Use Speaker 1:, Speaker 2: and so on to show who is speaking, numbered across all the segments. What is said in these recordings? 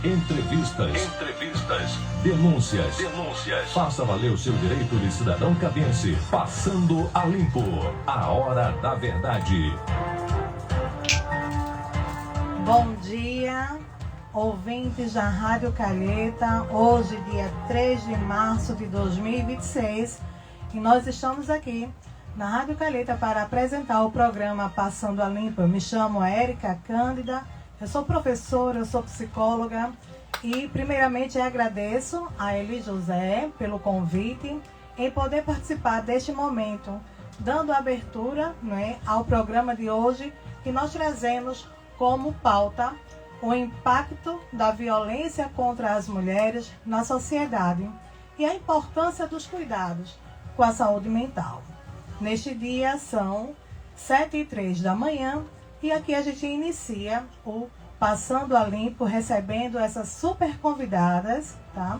Speaker 1: Entrevistas. Denúncias. Faça valer o seu direito de cidadão cabense. Passando a limpo. A hora da verdade.
Speaker 2: Bom dia, ouvintes da Rádio Calheta. Hoje, dia 3 de março de 2026. E nós estamos aqui na Rádio Calheta para apresentar o programa Passando a Limpo. Eu me chamo Érica Cândida. Eu sou professora, eu sou psicóloga e primeiramente agradeço a Eli José pelo convite em poder participar deste momento, dando abertura, ao programa de hoje, que nós trazemos como pauta o impacto da violência contra as mulheres na sociedade e a importância dos cuidados com a saúde mental. Neste dia são 7h03 da manhã. E aqui a gente inicia o Passando a Limpo, recebendo essas super convidadas, tá?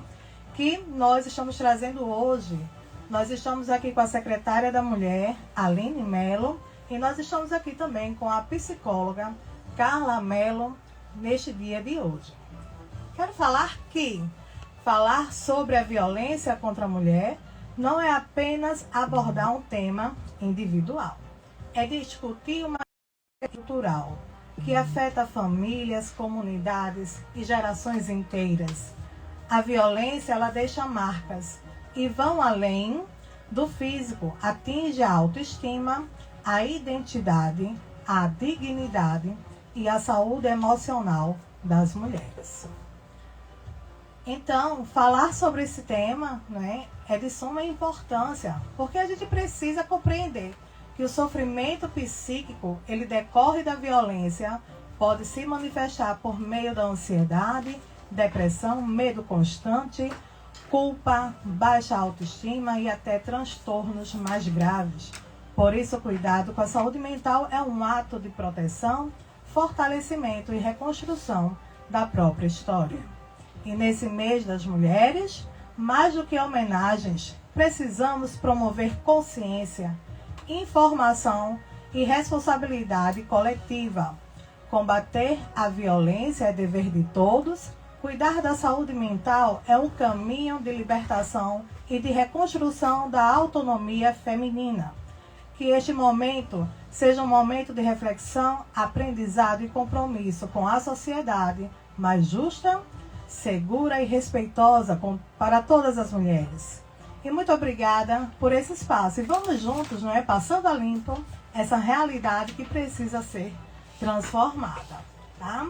Speaker 2: Que nós estamos trazendo hoje. Nós estamos aqui com a secretária da Mulher, Aline Melo, e nós estamos aqui também com a psicóloga Carla Melo, neste dia de hoje. Quero falar que falar sobre a violência contra a mulher não é apenas abordar um tema individual. É discutir uma cultural que afeta famílias, comunidades e gerações inteiras. A violência, ela deixa marcas e vão além do físico, atinge a autoestima, a identidade, a dignidade e a saúde emocional das mulheres. Então, falar sobre esse tema, é de suma importância, porque a gente precisa compreender que o sofrimento psíquico, ele decorre da violência, pode se manifestar por meio da ansiedade, depressão, medo constante, culpa, baixa autoestima e até transtornos mais graves. Por isso, o cuidado com a saúde mental é um ato de proteção, fortalecimento e reconstrução da própria história. E nesse mês das mulheres, mais do que homenagens, precisamos promover consciência, informação e responsabilidade coletiva. Combater a violência é dever de todos. Cuidar da saúde mental é um caminho de libertação e de reconstrução da autonomia feminina. Que este momento seja um momento de reflexão, aprendizado e compromisso com a sociedade mais justa, segura e respeitosa para todas as mulheres. E muito obrigada por esse espaço. E vamos juntos, passando a limpo essa realidade que precisa ser transformada, tá?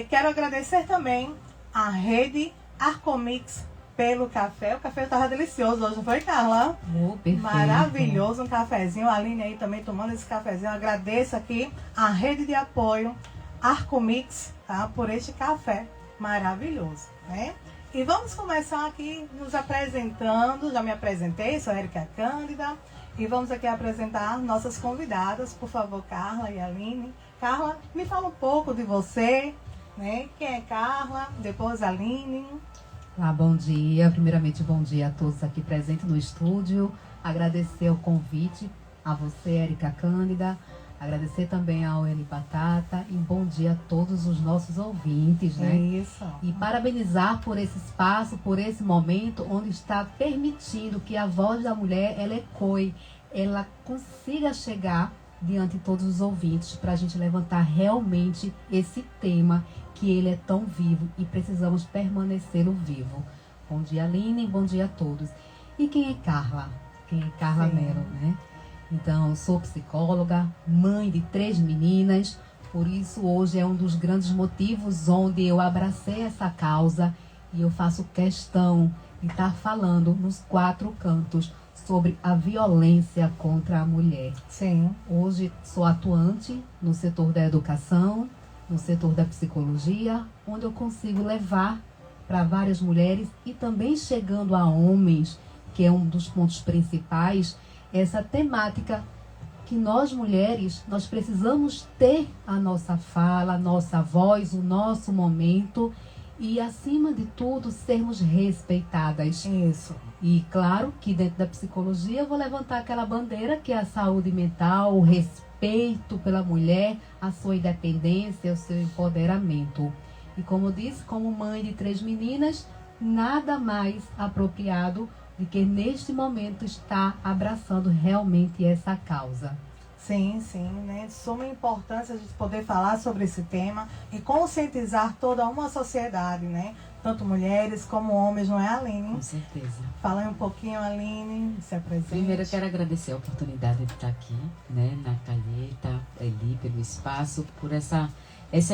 Speaker 2: Quero agradecer também a Rede Arcomix pelo café. O café estava delicioso hoje, não foi, Carla?
Speaker 3: Perfeito.
Speaker 2: Maravilhoso, um cafezinho. A Aline aí também tomando esse cafezinho. Agradeço aqui a Rede de Apoio Arcomix, tá? Por este café maravilhoso, E vamos começar aqui nos apresentando. Já me apresentei, sou Érica Cândida. E vamos aqui apresentar nossas convidadas. Por favor, Carla e Aline. Carla, me fala um pouco de você, Quem é Carla? Depois Aline.
Speaker 3: Bom dia. Primeiramente, bom dia a todos aqui presentes no estúdio. Agradecer o convite a você, Érica Cândida. Agradecer também ao Eli Batata e bom dia a todos os nossos ouvintes,
Speaker 2: Isso.
Speaker 3: E parabenizar por esse espaço, por esse momento onde está permitindo que a voz da mulher, ela ecoe, ela consiga chegar diante de todos os ouvintes para a gente levantar realmente esse tema que ele é tão vivo e precisamos permanecê-lo vivo. Bom dia, Aline, bom dia a todos. E quem é Carla? Quem é Carla Melo, Então, sou psicóloga, mãe de 3 meninas, por isso hoje é um dos grandes motivos onde eu abracei essa causa e eu faço questão de estar falando nos 4 cantos sobre a violência contra a mulher.
Speaker 2: Sim.
Speaker 3: Hoje sou atuante no setor da educação, no setor da psicologia, onde eu consigo levar para várias mulheres e também chegando a homens, que é um dos pontos principais, essa temática que nós mulheres, nós precisamos ter a nossa fala, a nossa voz, o nosso momento e, acima de tudo, sermos respeitadas.
Speaker 2: Isso.
Speaker 3: E claro que dentro da psicologia eu vou levantar aquela bandeira que é a saúde mental, o respeito pela mulher, a sua independência, o seu empoderamento. E como eu disse, como mãe de 3 meninas, nada mais apropriado do que neste momento estar abraçando realmente essa causa.
Speaker 2: Sim, né? De suma importância a gente poder falar sobre esse tema e conscientizar toda uma sociedade, né? Tanto mulheres como homens, não é, Aline?
Speaker 4: Com certeza.
Speaker 2: Fala aí um pouquinho, Aline, se apresente.
Speaker 4: Primeiro eu quero agradecer a oportunidade de estar aqui, né, na Calheta, Eli, pelo espaço, por essa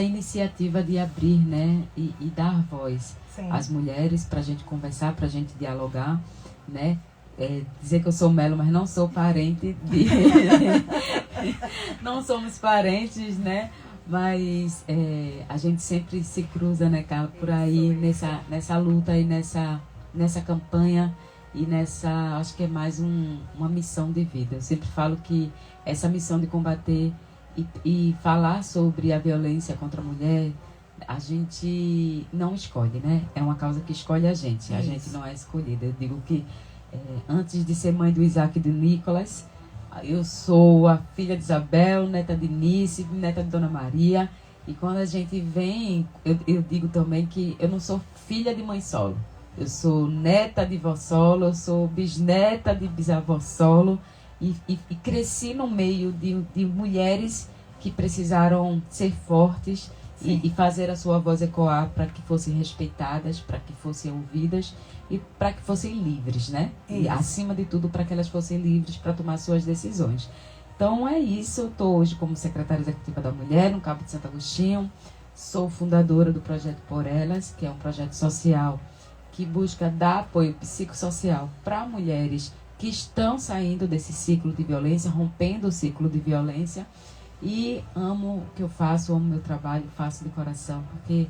Speaker 4: iniciativa de abrir, né, e dar voz às mulheres para a gente conversar, para a gente dialogar, né? Dizer que eu sou Melo, mas não sou parente de... não somos parentes, né? Mas a gente sempre se cruza, né, Carla, por aí, nessa luta e nessa campanha e acho que é mais uma missão de vida. Eu sempre falo que essa missão de combater e falar sobre a violência contra a mulher, a gente não escolhe, né? É uma causa que escolhe a gente não é escolhida. Eu digo que antes de ser mãe do Isaac e do Nicolas, eu sou a filha de Isabel, neta de Nice, neta de Dona Maria. E quando a gente vem, eu digo também que eu não sou filha de mãe solo. Eu sou neta de vó solo, eu sou bisneta de bisavó solo. E cresci no meio de mulheres que precisaram ser fortes e fazer a sua voz ecoar para que fossem respeitadas, para que fossem ouvidas e para que fossem livres, né? E acima de tudo, para que elas fossem livres para tomar suas decisões. Então é isso, eu estou hoje como secretária executiva da Mulher, no Cabo de Santo Agostinho, sou fundadora do Projeto Por Elas, que é um projeto social que busca dar apoio psicossocial para mulheres que estão saindo desse ciclo de violência, rompendo o ciclo de violência. E amo o que eu faço, amo meu trabalho, faço de coração, porque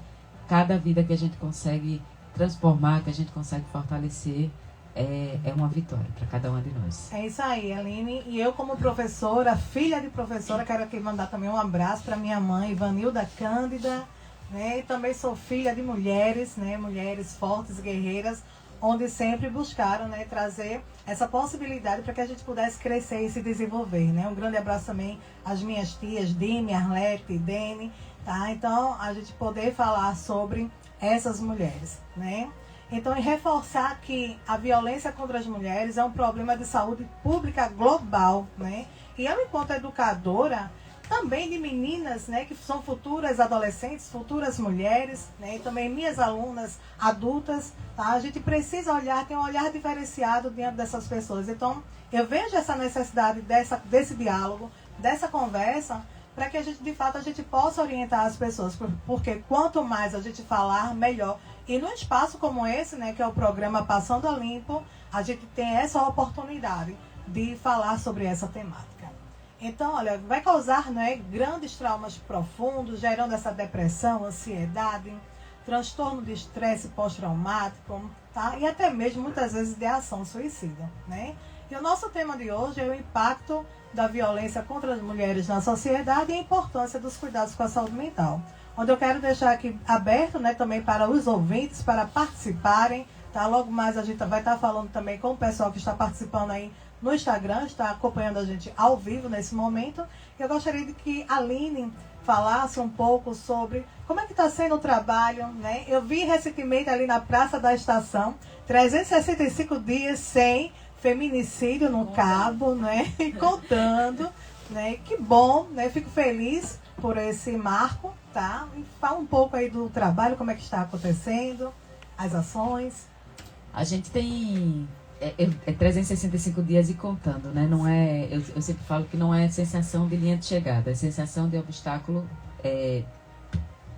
Speaker 4: cada vida que a gente consegue transformar, que a gente consegue fortalecer, é uma vitória para cada uma de nós.
Speaker 2: É isso aí, Aline. E eu, como professora, filha de professora, quero aqui mandar também um abraço para minha mãe, Ivanilda Cândida, né? E também sou filha de mulheres, né? Mulheres fortes, guerreiras, onde sempre buscaram, né, trazer essa possibilidade para que a gente pudesse crescer e se desenvolver, né? Um grande abraço também às minhas tias, Dime, Arlete, Dene, tá? Então, a gente poder falar sobre essas mulheres, né? Então, e reforçar que a violência contra as mulheres é um problema de saúde pública global, né? E eu, enquanto educadora, também de meninas, né, que são futuras adolescentes, futuras mulheres, né, e também minhas alunas adultas, tá? A gente precisa olhar, tem um olhar diferenciado diante dessas pessoas. Então, eu vejo essa necessidade desse diálogo, dessa conversa, para que a gente, de fato, a gente possa orientar as pessoas, porque quanto mais a gente falar, melhor. E num espaço como esse, né, que é o programa Passando a Limpo, a gente tem essa oportunidade de falar sobre essa temática. Então, olha, vai causar, né, grandes traumas profundos, gerando essa depressão, ansiedade, transtorno de estresse pós-traumático, tá? E até mesmo, muitas vezes, ideação suicida, né? E o nosso tema de hoje é o impacto da violência contra as mulheres na sociedade e a importância dos cuidados com a saúde mental. Onde eu quero deixar aqui aberto, né, também para os ouvintes, para participarem, tá? Logo mais a gente vai estar falando também com o pessoal que está participando aí no Instagram, está acompanhando a gente ao vivo nesse momento. Eu gostaria de que a Aline falasse um pouco sobre como é que está sendo o trabalho, né? Eu vi recentemente ali na Praça da Estação, 365 dias sem feminicídio no Cabo, né? E contando, né? Que bom, né? Fico feliz por esse marco, tá? E fala um pouco aí do trabalho, como é que está acontecendo, as ações.
Speaker 4: A gente tem... 365 dias e contando, né? Não é, eu sempre falo que não é sensação de linha de chegada, é sensação de obstáculo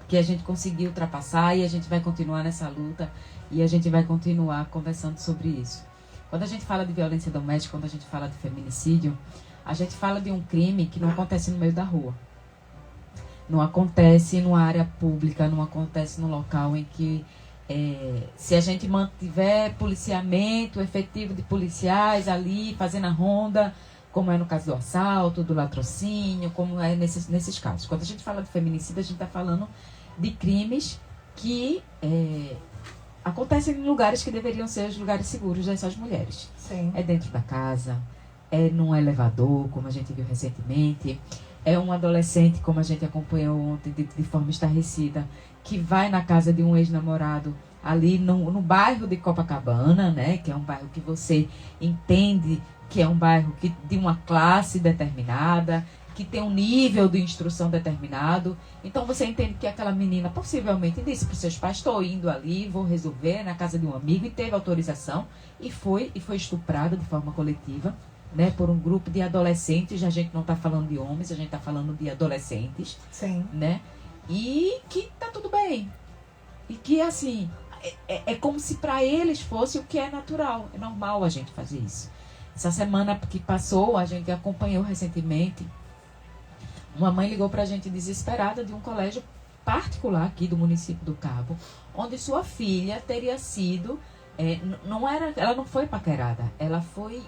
Speaker 4: que a gente conseguiu ultrapassar e a gente vai continuar nessa luta e a gente vai continuar conversando sobre isso. Quando a gente fala de violência doméstica, quando a gente fala de feminicídio, a gente fala de um crime que não acontece no meio da rua. Não acontece numa área pública, não acontece no local em que se a gente mantiver policiamento efetivo de policiais ali, fazendo a ronda, como é no caso do assalto, do latrocínio, como é nesses casos. Quando a gente fala de feminicídio, a gente está falando de crimes que acontecem em lugares que deveriam ser os lugares seguros dessas mulheres.
Speaker 2: Sim.
Speaker 4: É dentro da casa, é num elevador, como a gente viu recentemente, é um adolescente, como a gente acompanhou ontem, de forma estarrecida, que vai na casa de um ex-namorado ali no bairro de Copacabana, né? Que é um bairro que você entende que é um bairro de uma classe determinada, que tem um nível de instrução determinado. Então você entende que aquela menina possivelmente disse para os seus pais: estou indo ali, vou resolver na casa de um amigo, e teve autorização e foi estuprada de forma coletiva, né, por um grupo de adolescentes. A gente não está falando de homens, a gente está falando de adolescentes.
Speaker 2: Sim.
Speaker 4: Né? E que tá tudo bem. E que assim, é como se para eles fosse o que é natural, é normal a gente fazer isso. Essa semana que passou, a gente acompanhou recentemente, uma mãe ligou para a gente desesperada de um colégio particular aqui do município do Cabo, onde sua filha teria sido, ela não foi paquerada, ela foi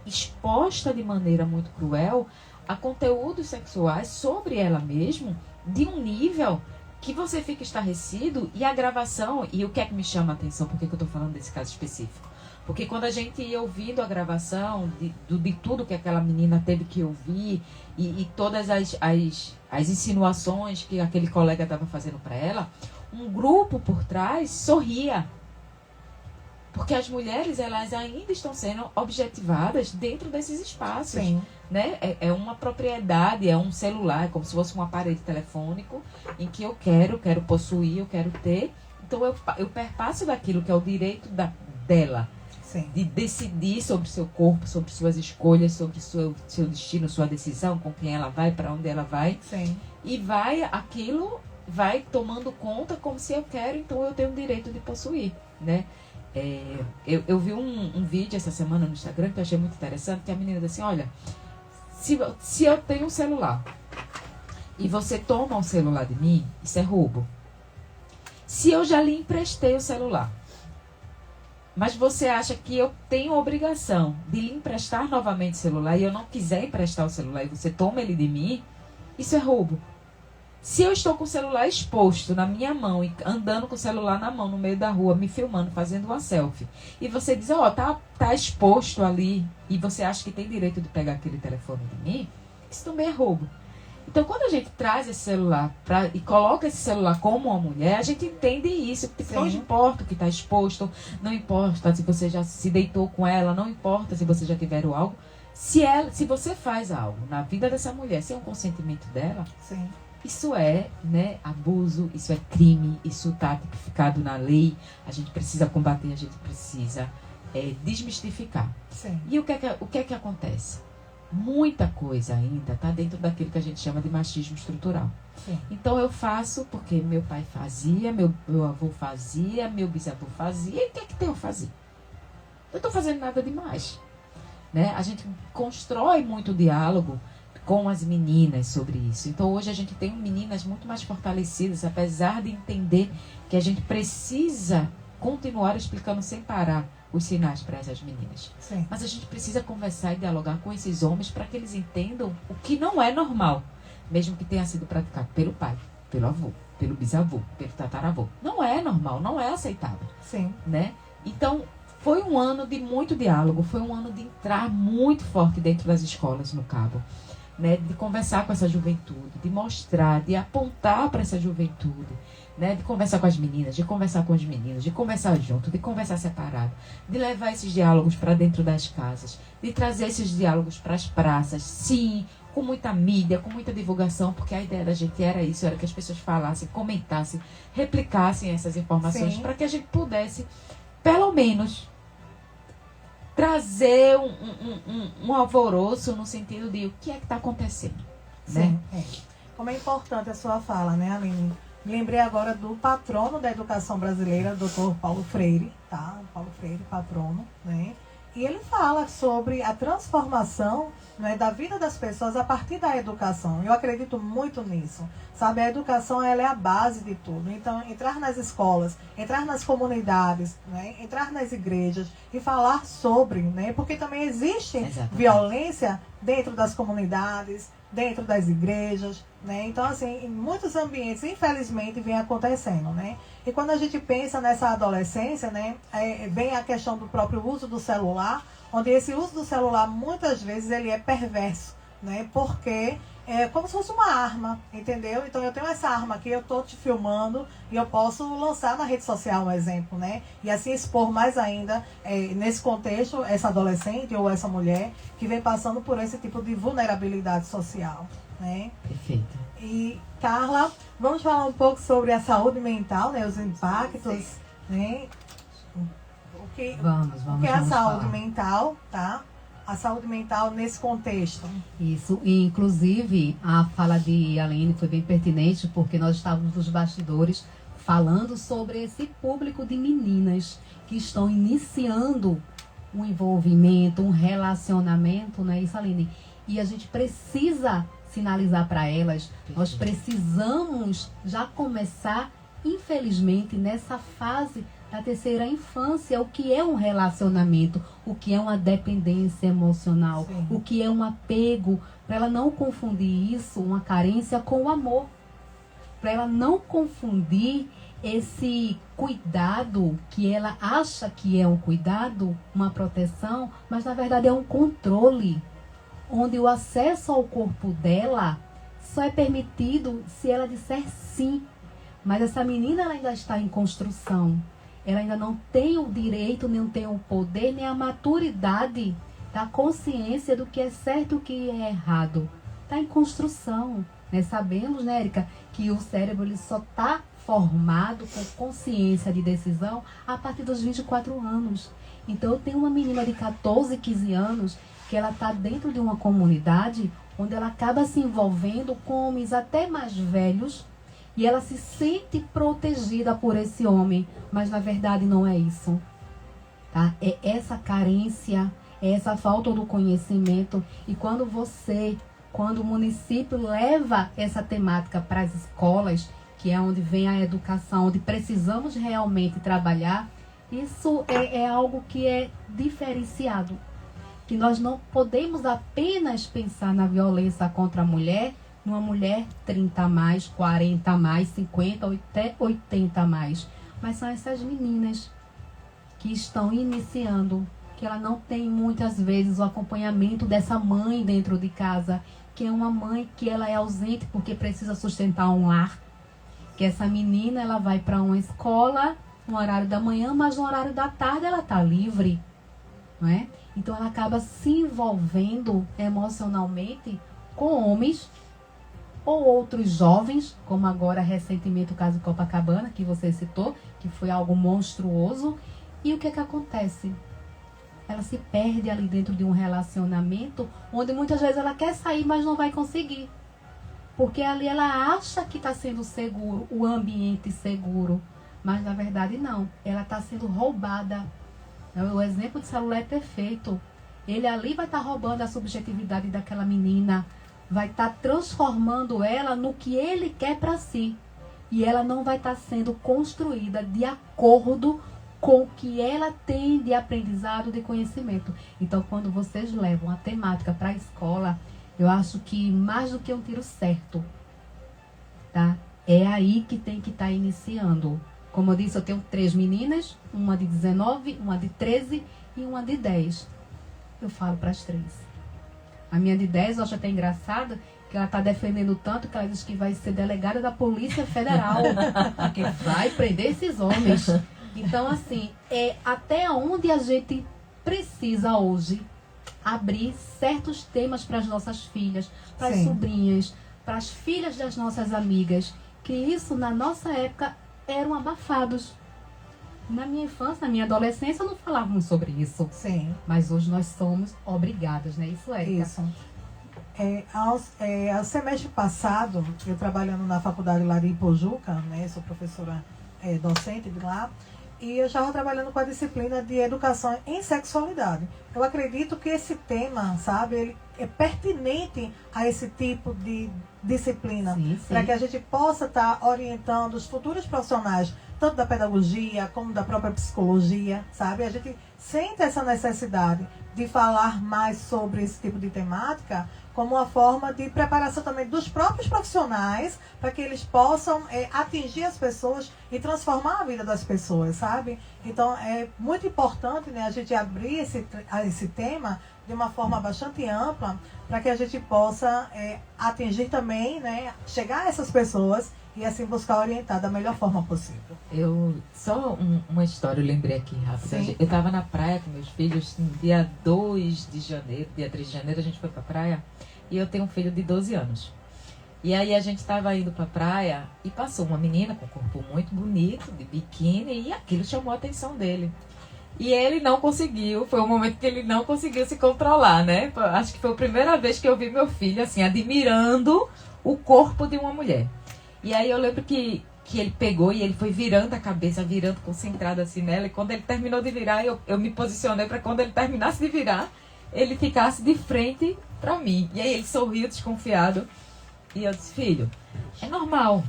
Speaker 4: exposta de maneira muito cruel a conteúdos sexuais sobre ela mesma, de um nível que você fica estarrecido. E a gravação, e o que é que me chama a atenção, por que eu estou falando desse caso específico? Porque quando a gente ia ouvindo a gravação de tudo que aquela menina teve que ouvir e todas as insinuações que aquele colega estava fazendo para ela, um grupo por trás sorria. Porque as mulheres, elas ainda estão sendo objetivadas dentro desses espaços.
Speaker 2: Sim.
Speaker 4: Né? É uma propriedade, é um celular, é como se fosse um aparelho telefônico em que eu quero possuir, eu quero ter. Então eu perpasso daquilo que é o direito dela.
Speaker 2: Sim.
Speaker 4: De decidir sobre o seu corpo, sobre suas escolhas, sobre seu destino, sua decisão, com quem ela vai, para onde ela vai.
Speaker 2: Sim.
Speaker 4: E aquilo vai tomando conta como se eu quero, então eu tenho o direito de possuir, né? Eu vi um vídeo essa semana no Instagram que eu achei muito interessante, que a menina disse assim: olha, se eu tenho um celular e você toma um celular de mim, isso é roubo. Se eu já lhe emprestei o celular, mas você acha que eu tenho a obrigação de lhe emprestar novamente o celular e eu não quiser emprestar o celular e você toma ele de mim, isso é roubo. Se eu estou com o celular exposto na minha mão e andando com o celular na mão no meio da rua, me filmando, fazendo uma selfie, e você diz: tá exposto ali, e você acha que tem direito de pegar aquele telefone de mim, isso também é roubo. Então, quando a gente traz esse celular e coloca esse celular como uma mulher, a gente entende isso. Porque não importa o que está exposto, não importa se você já se deitou com ela, não importa se você já tiveram algo. Se você faz algo na vida dessa mulher sem o consentimento dela,
Speaker 2: Sim.
Speaker 4: Isso é, né, abuso, isso é crime, isso está tipificado na lei. A gente precisa combater, a gente precisa desmistificar.
Speaker 2: Sim.
Speaker 4: E o que é que acontece? Muita coisa ainda está dentro daquilo que a gente chama de machismo estrutural.
Speaker 2: Sim.
Speaker 4: Então eu faço porque meu pai fazia, meu avô fazia, meu bisavô fazia, e o que é que tem eu fazer? Eu estou fazendo nada demais. Né? A gente constrói muito diálogo com as meninas sobre isso. Então hoje a gente tem meninas muito mais fortalecidas, apesar de entender que a gente precisa continuar explicando sem parar os sinais para essas meninas.
Speaker 2: Sim.
Speaker 4: Mas a gente precisa conversar e dialogar com esses homens para que eles entendam o que não é normal, mesmo que tenha sido praticado pelo pai, pelo avô, pelo bisavô, pelo tataravô. Não é normal, não é aceitável.
Speaker 2: Sim.
Speaker 4: Né? Então, foi um ano de muito diálogo, foi um ano de entrar muito forte dentro das escolas no Cabo. Né, de conversar com essa juventude, de mostrar, de apontar para essa juventude, né, de conversar com as meninas, de conversar com os meninos, de conversar junto, de conversar separado, de levar esses diálogos para dentro das casas, de trazer esses diálogos para as praças, sim, com muita mídia, com muita divulgação, porque a ideia da gente era isso, era que as pessoas falassem, comentassem, replicassem essas informações, para que a gente pudesse, pelo menos, trazer um alvoroço no sentido de o que é que está acontecendo.
Speaker 2: Sim,
Speaker 4: né?
Speaker 2: Como é importante a sua fala, né, Aline? Me lembrei agora do patrono da educação brasileira, Dr. Paulo Freire, tá? Paulo Freire, patrono, né? E ele fala sobre a transformação, né, da vida das pessoas a partir da educação. Eu acredito muito nisso. Sabe, a educação, ela é a base de tudo. Então, entrar nas escolas, entrar nas comunidades, né, entrar nas igrejas e falar sobre, né, porque também existe violência dentro das comunidades, dentro das igrejas, né? Então, assim, em muitos ambientes, infelizmente, vem acontecendo, né? E quando a gente pensa nessa adolescência, né, vem a questão do próprio uso do celular, onde esse uso do celular, muitas vezes, ele é perverso. né? Porque é como se fosse uma arma, entendeu? Então eu tenho essa arma aqui, eu tô te filmando e eu posso lançar na rede social um exemplo, né? E assim expor mais ainda, nesse contexto, essa adolescente ou essa mulher que vem passando por esse tipo de vulnerabilidade social, né?
Speaker 3: Perfeito.
Speaker 2: E, Carla, vamos falar um pouco sobre a saúde mental, né? Os impactos, né? O que é a saúde mental, tá? A saúde mental nesse contexto.
Speaker 3: Isso, e inclusive a fala de Aline foi bem pertinente, porque nós estávamos nos bastidores falando sobre esse público de meninas que estão iniciando um envolvimento, um relacionamento, não é isso, Aline? E a gente precisa sinalizar para elas, nós precisamos já começar, infelizmente, nessa fase da terceira infância, o que é um relacionamento, o que é uma dependência emocional,
Speaker 2: Sim.
Speaker 3: o que é um apego, para ela não confundir isso, uma carência, com o amor. Para ela não confundir esse cuidado que ela acha que é um cuidado, uma proteção, mas na verdade é um controle, onde o acesso ao corpo dela só é permitido se ela disser sim. Mas essa menina ela ainda está em construção. Ela ainda não tem o direito, nem tem o poder, nem a maturidade da consciência do que é certo e o que é errado. Está em construção. Né? Sabemos, né, Érica, que o cérebro ele só está formado com consciência de decisão a partir dos 24 anos. Então, eu tenho uma menina de 14, 15 anos que ela está dentro de uma comunidade onde ela acaba se envolvendo com homens até mais velhos, e ela se sente protegida por esse homem, mas na verdade não é isso, tá? É essa carência, é essa falta do conhecimento. E quando o município leva essa temática para as escolas, que é onde vem a educação, onde precisamos realmente trabalhar, isso é algo que é diferenciado. Que nós não podemos apenas pensar na violência contra a mulher, numa mulher 30 a mais, 40 a mais, 50, até 80 a mais. Mas são essas meninas que estão iniciando, que ela não tem muitas vezes o acompanhamento dessa mãe dentro de casa, que é uma mãe que ela é ausente porque precisa sustentar um lar. Que essa menina ela vai para uma escola no horário da manhã, mas no horário da tarde ela está livre, não é? Então ela acaba se envolvendo emocionalmente com homens ou outros jovens, como agora recentemente o caso de Copacabana, que você citou, que foi algo monstruoso. E o que acontece? Ela se perde ali dentro de um relacionamento onde muitas vezes ela quer sair, mas não vai conseguir. Porque ali ela acha que está sendo seguro, o ambiente seguro, mas na verdade não. Ela está sendo roubada. O exemplo de celular é perfeito. Ele ali vai estar roubando a subjetividade daquela menina, vai estar transformando ela no que ele quer para si. E ela não vai estar sendo construída de acordo com o que ela tem de aprendizado, de conhecimento. Então, quando vocês levam a temática para a escola, eu acho que mais do que um tiro certo, tá? É aí que tem que estar iniciando. Como eu disse, eu tenho 3 meninas, uma de 19, uma de 13 e uma de 10. Eu falo para as 3. A minha de 10, eu acho até engraçado, que ela está defendendo tanto que ela diz que vai ser delegada da Polícia Federal, que vai prender esses homens. Então, assim, é até onde a gente precisa hoje abrir certos temas para as nossas filhas, para as sobrinhas, para as filhas das nossas amigas, que isso, na nossa época, eram abafados. Na minha infância, na minha adolescência, não falávamos sobre isso.
Speaker 2: Sim.
Speaker 3: Mas hoje nós somos obrigadas, né? Isso é.
Speaker 2: Isso. Ao semestre passado, eu trabalhando na faculdade lá de Ipojuca, né? Sou professora docente de lá, e eu estava trabalhando com a disciplina de educação em sexualidade. Eu acredito que esse tema, sabe, ele é pertinente a esse tipo de disciplina, para que a gente possa estar orientando os futuros profissionais tanto da pedagogia como da própria psicologia, sabe? A gente sente essa necessidade de falar mais sobre esse tipo de temática como uma forma de preparação também dos próprios profissionais para que eles possam atingir as pessoas e transformar a vida das pessoas, sabe? Então, é muito importante, né, a gente abrir esse tema de uma forma bastante ampla para que a gente possa atingir também, né, chegar a essas pessoas e assim buscar orientar da melhor forma possível.
Speaker 5: Uma história eu lembrei aqui rápido.
Speaker 2: Sim.
Speaker 5: Eu estava na praia com meus filhos no dia 2 de janeiro, dia 3 de janeiro a gente foi pra praia e eu tenho um filho de 12 anos. E aí a gente estava indo pra praia e passou uma menina com um corpo muito bonito, de biquíni, e aquilo chamou a atenção dele. E ele não conseguiu, foi um momento que ele não conseguiu se controlar, né? Acho que foi a primeira vez que eu vi meu filho assim, admirando o corpo de uma mulher. E aí eu lembro que ele pegou e ele foi virando a cabeça, virando concentrado assim nela. E quando ele terminou de virar, eu me posicionei para quando ele terminasse de virar, ele ficasse de frente para mim. E aí ele sorriu desconfiado. E eu disse, filho, é normal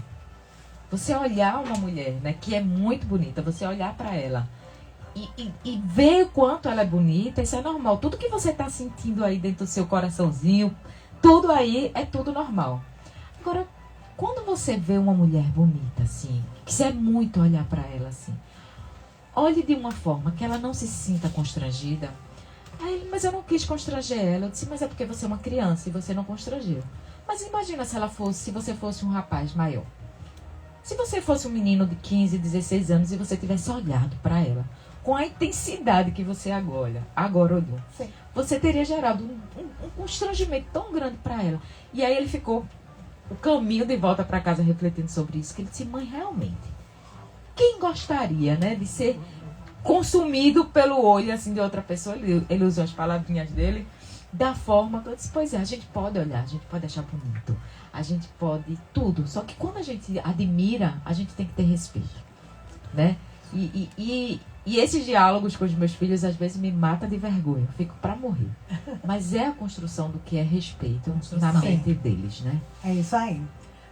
Speaker 5: você olhar uma mulher, né, que é muito bonita, você olhar para ela e ver o quanto ela é bonita, isso é normal. Tudo que você está sentindo aí dentro do seu coraçãozinho, tudo aí é tudo normal. Agora, quando você vê uma mulher bonita, assim, quiser muito olhar para ela, assim, olhe de uma forma que ela não se sinta constrangida. Aí ele, mas eu não quis constranger ela. Eu disse, mas é porque você é uma criança e você não constrangeu. Mas imagina se você fosse um rapaz maior. Se você fosse um menino de 15, 16 anos e você tivesse olhado para ela com a intensidade que você agora olhou,
Speaker 2: Sim.
Speaker 5: você teria gerado um constrangimento tão grande para ela. E aí ele ficou o caminho de volta para casa refletindo sobre isso, que ele disse, mãe, realmente, quem gostaria, né, de ser consumido pelo olho assim de outra pessoa? Ele usou as palavrinhas dele da forma que eu disse, pois é, a gente pode olhar, a gente pode achar bonito, a gente pode tudo, só que quando a gente admira, a gente tem que ter respeito, né? E esses diálogos com os meus filhos às vezes me mata de vergonha, eu fico para morrer. Mas é a construção do que é respeito na mente deles, né?
Speaker 2: É isso aí.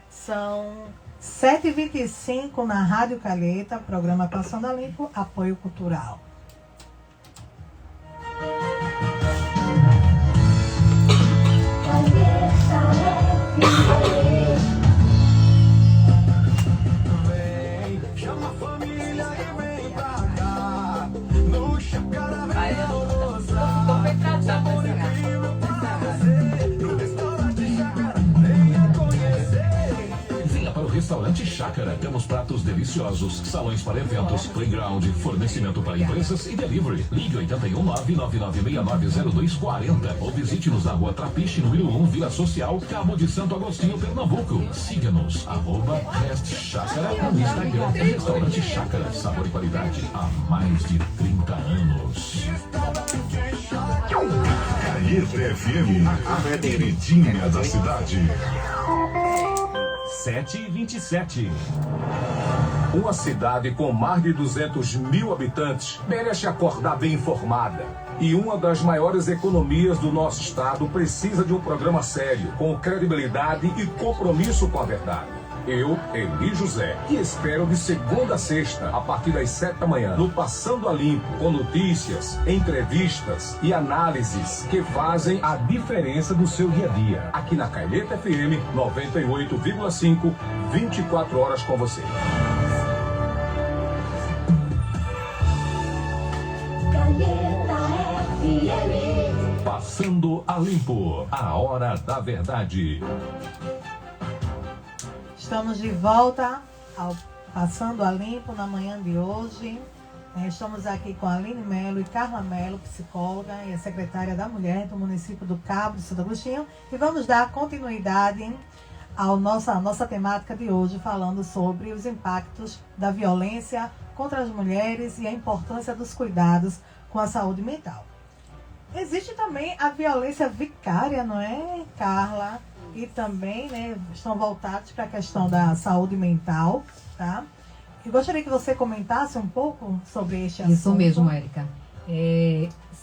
Speaker 2: São 7h25 na Rádio Calheta, programa Passando a Limpo, apoio cultural.
Speaker 1: Restaurante Chácara. Temos pratos deliciosos, salões para eventos, playground, fornecimento para empresas e delivery. Ligue 81999690240 ou visite-nos na Rua Trapiche, número 1, Vila Social, Cabo de Santo Agostinho, Pernambuco. Siga-nos, @RestChácara no Instagram. Restaurante Chácara, sabor e qualidade há mais de 30 anos.
Speaker 6: Calheta FM, a queridinha da cidade.
Speaker 1: 7h27. Uma cidade com mais de 200 mil habitantes merece acordar bem informada. E uma das maiores economias do nosso estado precisa de um programa sério, com credibilidade e compromisso com a verdade. Eu, Eli José, que espero de segunda a sexta, a partir das 7 da manhã, no Passando a Limpo, com notícias, entrevistas e análises que fazem a diferença do seu dia a dia. Aqui na Calheta FM 98,5, 24 horas com você. Passando a Limpo, a hora da verdade.
Speaker 2: Estamos de volta ao Passando a Limpo na manhã de hoje. Estamos aqui com a Aline Melo e Carla Melo, psicóloga e a secretária da Mulher do município do Cabo de Santo Agostinho. E vamos dar continuidade à nossa temática de hoje, falando sobre os impactos da violência contra as mulheres e a importância dos cuidados com a saúde mental. Existe também a violência vicária, não é, Carla? E também, né, estão voltados para a questão da saúde mental, tá? Eu gostaria que você comentasse um pouco sobre este assunto.
Speaker 3: Isso mesmo, Érica.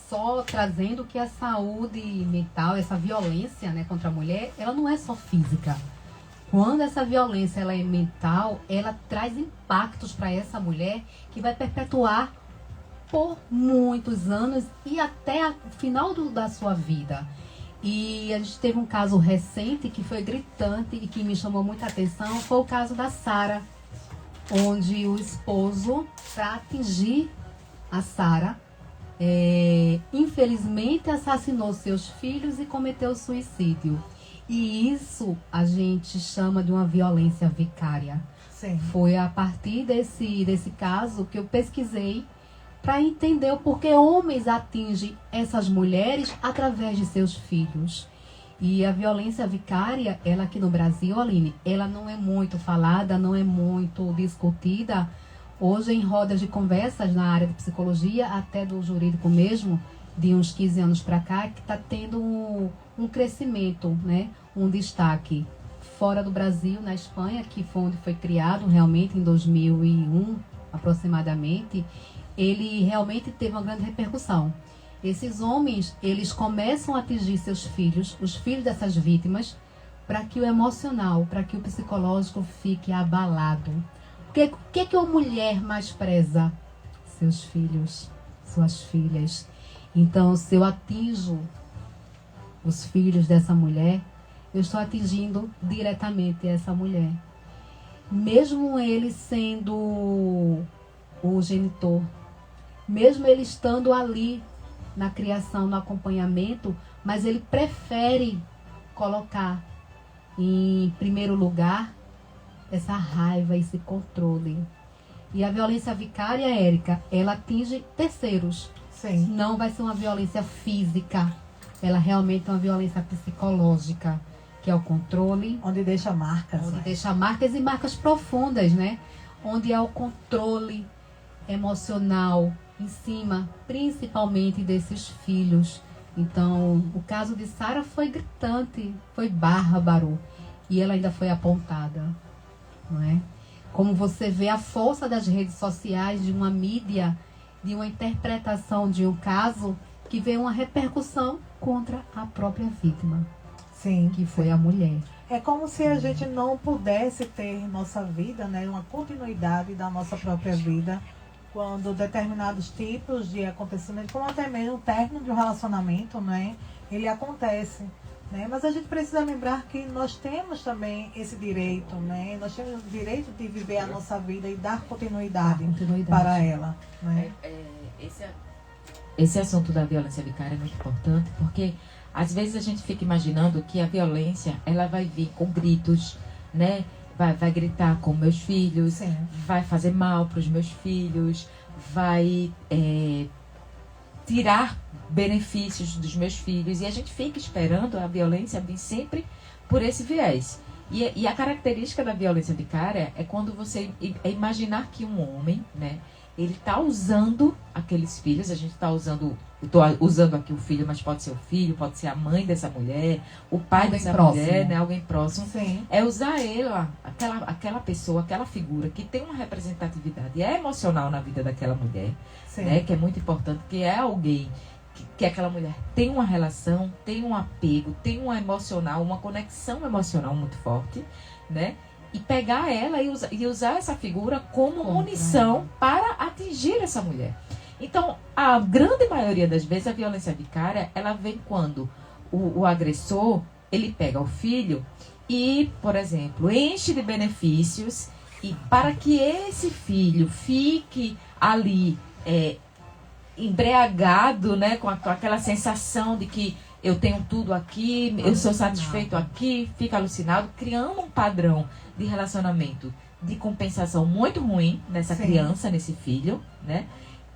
Speaker 3: Só trazendo que a saúde mental, essa violência, né, contra a mulher, ela não é só física. Quando essa violência ela é mental, ela traz impactos para essa mulher que vai perpetuar por muitos anos e até o final da sua vida. E a gente teve um caso recente que foi gritante e que me chamou muita atenção, foi o caso da Sara, onde o esposo, para atingir a Sara, infelizmente assassinou seus filhos e cometeu suicídio. E isso a gente chama de uma violência vicária.
Speaker 2: Sim.
Speaker 3: Foi a partir desse caso que eu pesquisei para entender o porquê homens atingem essas mulheres através de seus filhos. E a violência vicária, ela aqui no Brasil, Aline, ela não é muito falada, não é muito discutida. Hoje, em rodas de conversas na área de psicologia, até do jurídico mesmo, de uns 15 anos para cá, que está tendo um crescimento, né? Um destaque. Fora do Brasil, na Espanha, que foi onde foi criado realmente em 2001, aproximadamente, ele realmente teve uma grande repercussão. Esses homens, eles começam a atingir seus filhos, os filhos dessas vítimas, para que o emocional, para que o psicológico fique abalado. O que uma mulher mais preza? Seus filhos, suas filhas. Então, se eu atinjo os filhos dessa mulher, eu estou atingindo diretamente essa mulher. Mesmo ele sendo o genitor, mesmo ele estando ali na criação, no acompanhamento, mas ele prefere colocar em primeiro lugar essa raiva, esse controle. E a violência vicária, Érica, ela atinge terceiros.
Speaker 2: Sim.
Speaker 3: Não vai ser uma violência física, ela realmente é uma violência psicológica, que é o controle.
Speaker 2: Onde deixa marcas.
Speaker 3: Onde
Speaker 2: né?
Speaker 3: deixa marcas e marcas profundas, né? Onde é o controle emocional em cima, principalmente desses filhos. Então, o caso de Sara foi gritante, foi bárbaro, e ela ainda foi apontada, não é? Como você vê a força das redes sociais, de uma mídia, de uma interpretação de um caso, que vê uma repercussão contra a própria vítima,
Speaker 2: Sim.
Speaker 3: que foi a mulher.
Speaker 2: É como se a gente não pudesse ter nossa vida, né, uma continuidade da nossa própria vida, quando determinados tipos de acontecimentos, como até mesmo o término de um relacionamento, né, ele acontece. Né? Mas a gente precisa lembrar que nós temos também esse direito, né? Nós temos o direito de viver a nossa vida e dar continuidade, para ela. Né?
Speaker 5: Esse assunto da violência vicária é muito importante, porque às vezes a gente fica imaginando que a violência ela vai vir com gritos, né? Vai gritar com meus filhos,
Speaker 2: Sim.
Speaker 5: vai fazer mal para os meus filhos, vai tirar benefícios dos meus filhos. E a gente fica esperando a violência vir sempre por esse viés. E a característica da violência vicária é quando você imaginar que um homem, né, ele está usando aqueles filhos, a gente está usando, estou usando aqui o filho, mas pode ser o filho, pode ser a mãe dessa mulher, o pai
Speaker 3: Alguém
Speaker 5: dessa
Speaker 3: próximo.
Speaker 5: mulher, né, alguém próximo.
Speaker 2: Sim.
Speaker 5: É usar ela, aquela pessoa, aquela figura que tem uma representatividade emocional na vida daquela mulher,
Speaker 2: Sim.
Speaker 5: né, que é muito importante, que é alguém que aquela mulher tem uma relação, tem um apego, tem uma emocional, uma conexão emocional muito forte, né? E pegar ela e usar essa figura como munição para atingir essa mulher. Então, a grande maioria das vezes, a violência vicária, ela vem quando o agressor, ele pega o filho e, por exemplo, enche de benefícios, e para que esse filho fique ali embriagado, né, com aquela sensação de que eu tenho tudo aqui, eu sou satisfeito aqui, fica alucinado, criando um padrão de relacionamento de compensação muito ruim nessa
Speaker 2: Sim.
Speaker 5: criança, nesse filho, né?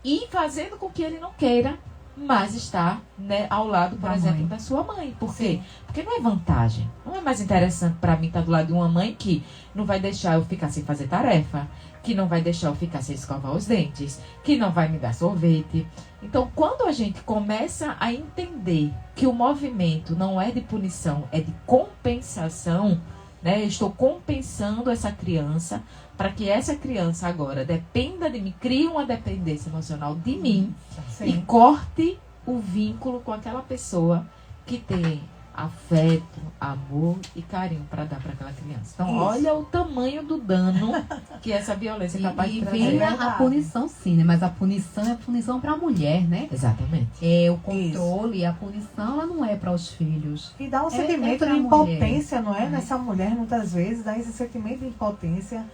Speaker 5: E fazendo com que ele não queira mais estar, né, ao lado, por
Speaker 3: Da
Speaker 5: exemplo,
Speaker 3: mãe.
Speaker 5: da sua mãe. Por
Speaker 2: Sim.
Speaker 5: quê? Porque não é vantagem. Não é mais interessante para mim estar do lado de uma mãe que não vai deixar eu ficar sem fazer tarefa, que não vai deixar eu ficar sem escovar os dentes, que não vai me dar sorvete. Então, quando a gente começa a entender que o movimento não é de punição, é de compensação, né? Eu estou compensando essa criança para que essa criança agora dependa de mim, crie uma dependência emocional de mim
Speaker 2: Sim.
Speaker 5: e corte o vínculo com aquela pessoa que tem afeto, amor e carinho para dar para aquela criança. Então,
Speaker 2: Isso.
Speaker 5: olha o tamanho do dano que essa violência é capaz de
Speaker 3: E
Speaker 5: trazer.
Speaker 3: vem a
Speaker 2: verdade.
Speaker 3: punição, sim, né? Mas a punição é punição para a mulher, né?
Speaker 5: Exatamente.
Speaker 3: É, o controle, a punição, ela não é para os filhos.
Speaker 2: E dá um
Speaker 3: É
Speaker 2: sentimento
Speaker 3: pra
Speaker 2: de
Speaker 3: mulher.
Speaker 2: impotência, não é? Nessa mulher, muitas vezes, dá esse sentimento de impotência.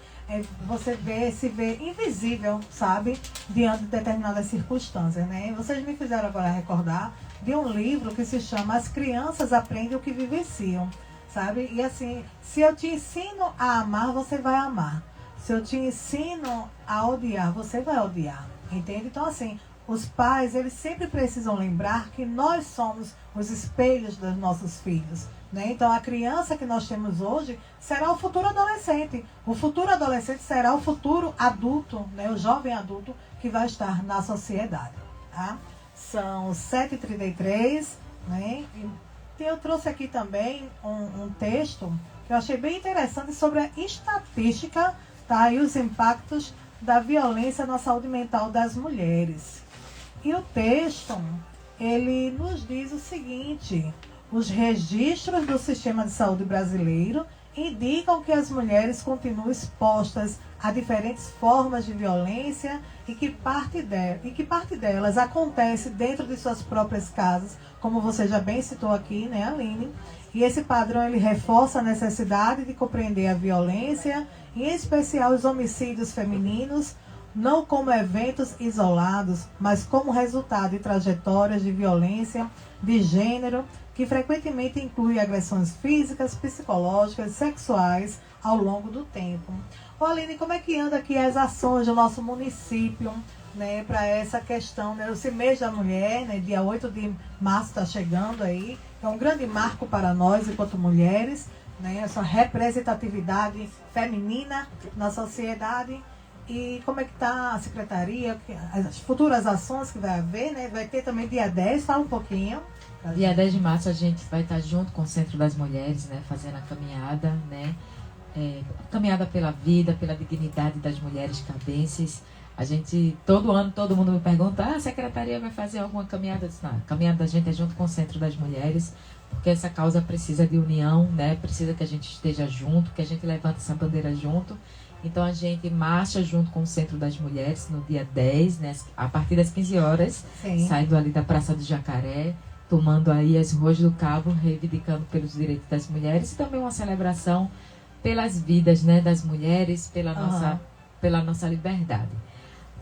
Speaker 2: Você se vê invisível, sabe? Diante de determinadas circunstâncias, né? Vocês me fizeram agora recordar de um livro que se chama As Crianças Aprendem o que Vivenciam, sabe? E assim, se eu te ensino a amar, você vai amar. Se eu te ensino a odiar, você vai odiar, entende? Então, assim, os pais, eles sempre precisam lembrar que nós somos os espelhos dos nossos filhos, né? Então, a criança que nós temos hoje será o futuro adolescente. O futuro adolescente será o futuro adulto, né? O jovem adulto que vai estar na sociedade, tá? São 7h33, né? E eu trouxe aqui também um texto que eu achei bem interessante sobre a estatística, tá? E os impactos da violência na saúde mental das mulheres. E o texto, ele nos diz o seguinte: os registros do sistema de saúde brasileiro indicam que as mulheres continuam expostas a diferentes formas de violência e que parte delas acontece dentro de suas próprias casas, como você já bem citou aqui, né, Aline? E esse padrão, ele reforça a necessidade de compreender a violência, em especial os homicídios femininos, não como eventos isolados, mas como resultado de trajetórias de violência de gênero, que frequentemente inclui agressões físicas, psicológicas, sexuais ao longo do tempo. Ô Aline, como é que anda aqui as ações do nosso município, né, para essa questão, né, esse mês da mulher, né, dia 8 de março está chegando aí, é um grande marco para nós enquanto mulheres, né, essa representatividade feminina na sociedade. E como é que está a secretaria, as futuras ações que vai haver, né? Vai ter também dia 10, fala um pouquinho.
Speaker 5: Dia 10 de março a gente vai estar junto com o Centro das Mulheres, né? Fazendo a caminhada, né? Caminhada pela vida, pela dignidade das mulheres cabenses. A gente, todo ano, todo mundo me pergunta, a secretaria vai fazer alguma caminhada? Eu disse, não, a caminhada da gente é junto com o Centro das Mulheres, porque essa causa precisa de união, né? Precisa que a gente esteja junto, que a gente levante essa bandeira junto. Então a gente marcha junto com o Centro das Mulheres no dia 10, né, a partir das 15 horas,
Speaker 2: Sim.
Speaker 5: saindo ali da Praça do Jacaré, tomando aí as ruas do Cabo, reivindicando pelos direitos das mulheres e também uma celebração pelas vidas, né, das mulheres, pela nossa liberdade.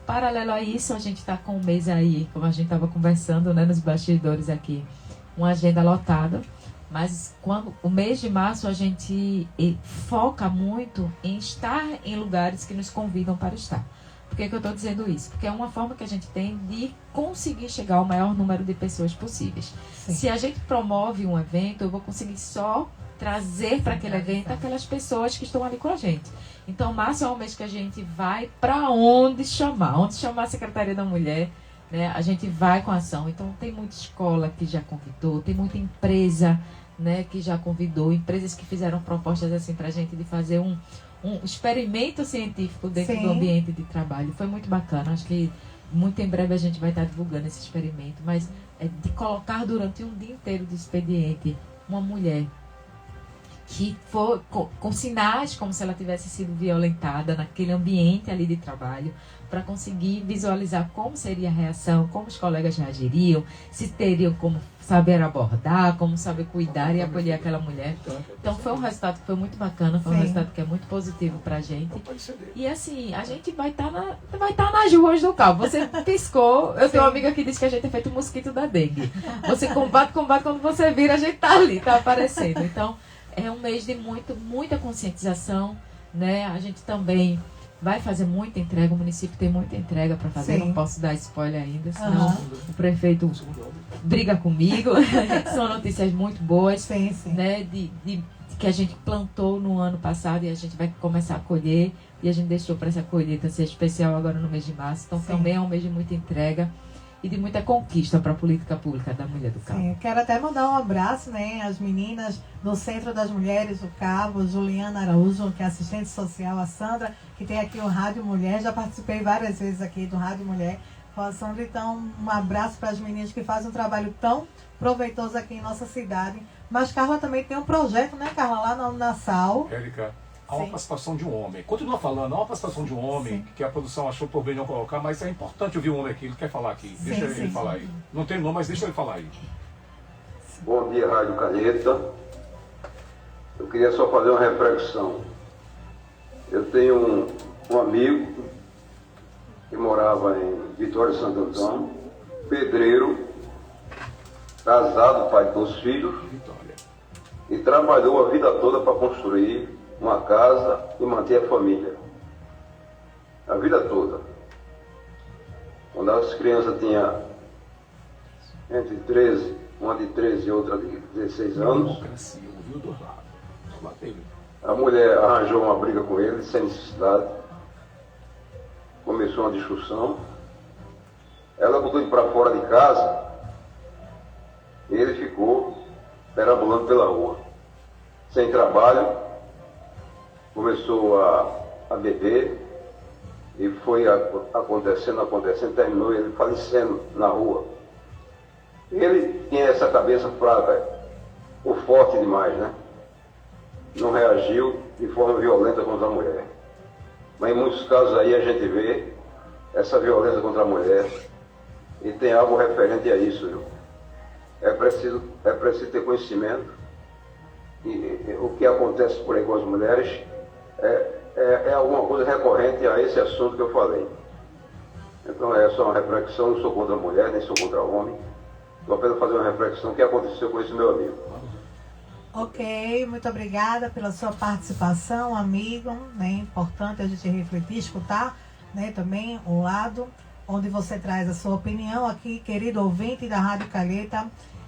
Speaker 5: Paralelo a isso, a gente está com um mês aí, como a gente estava conversando, né, nos bastidores aqui, uma agenda lotada. Mas o mês de março a gente foca muito em estar em lugares que nos convidam para estar. Por que eu estou dizendo isso? Porque é uma forma que a gente tem de conseguir chegar ao maior número de pessoas possíveis.
Speaker 2: Sim.
Speaker 5: Se a gente promove um evento, eu vou conseguir só trazer para aquele evento aquelas pessoas que estão ali com a gente. Então, março é um mês que a gente vai para onde chamar a Secretaria da Mulher, né? A gente vai com a ação. Então, tem muita escola que já convidou, tem muita empresa, né, que já convidou, empresas que fizeram propostas assim para a gente de fazer um experimento científico dentro
Speaker 2: Sim.
Speaker 5: do ambiente de trabalho. Foi muito bacana. Acho que muito em breve a gente vai estar divulgando esse experimento, mas é de colocar durante um dia inteiro de expediente uma mulher que for com sinais como se ela tivesse sido violentada naquele ambiente ali de trabalho, para conseguir visualizar como seria a reação, como os colegas reagiriam, se teriam como saber abordar, como saber cuidar e acolher aquela mulher. Então foi um resultado que foi muito bacana, foi um
Speaker 2: Sim.
Speaker 5: resultado que é muito positivo pra gente. E assim, a gente vai estar nas ruas do Cabo. Você piscou, eu tenho uma amiga que disse que a gente é feito o mosquito da dengue. Você combate, quando você vira, a gente tá ali, tá aparecendo. Então, é um mês de muita conscientização, né? A gente também vai fazer muita entrega, o município tem muita entrega para fazer,
Speaker 2: Sim.
Speaker 5: não posso dar spoiler ainda, senão o prefeito briga comigo. São notícias muito boas,
Speaker 2: Sim, sim.
Speaker 5: né? De que a gente plantou no ano passado e a gente vai começar a colher, e a gente deixou para essa colheita ser especial agora no mês de março. Então
Speaker 2: Sim.
Speaker 5: também é um mês de muita entrega e de muita conquista para a política pública da Mulher do Cabo.
Speaker 2: Sim, eu quero até mandar um abraço, né, às meninas do Centro das Mulheres do Cabo, Juliana Araújo, que é assistente social, a Sandra, que tem aqui o Rádio Mulher, já participei várias vezes aqui do Rádio Mulher, Sandra, então, um abraço para as meninas que fazem um trabalho tão proveitoso aqui em nossa cidade. Mas Carla também tem um projeto, né, Carla, lá na Uninasal.
Speaker 1: Érica, há uma
Speaker 2: Sim.
Speaker 1: participação de um homem. Continua falando, há uma participação de um homem
Speaker 2: Sim.
Speaker 1: que a produção achou por bem não colocar, mas é importante ouvir o homem aqui, ele quer falar aqui. Deixa ele falar aí. Não tem nome, mas deixa ele falar aí.
Speaker 7: Bom dia, Rádio Caneta. Eu queria só fazer uma reflexão. Eu tenho um amigo que morava em Vitória de Santo Antão, pedreiro, casado, pai de 2 filhos,
Speaker 1: Vitória.
Speaker 7: e trabalhou a vida toda para construir uma casa e manter a família. A vida toda. Quando as crianças tinham entre 13, uma de 13 e outra de 16 anos,
Speaker 1: Democracia, ouviu dos lados. Só bateu.
Speaker 7: a mulher arranjou uma briga com ele, sem necessidade. Começou uma discussão. Ela botou ele para fora de casa e ele ficou perambulando pela rua, sem trabalho. Começou a beber e foi acontecendo, terminou ele falecendo na rua. Ele tinha essa cabeça fraca, ou forte demais, né? Não reagiu de forma violenta contra a mulher. Mas em muitos casos aí a gente vê essa violência contra a mulher e tem algo referente a isso, viu? É preciso ter conhecimento e o que acontece por aí com as mulheres é alguma coisa recorrente a esse assunto que eu falei. Então é só uma reflexão, não sou contra a mulher, nem sou contra o homem. Estou apenas fazendo uma reflexão do que aconteceu com esse meu amigo.
Speaker 2: Ok, muito obrigada pela sua participação, amigo. Né? Importante a gente refletir, escutar, né, também o lado onde você traz a sua opinião aqui, querido ouvinte da Rádio Calheta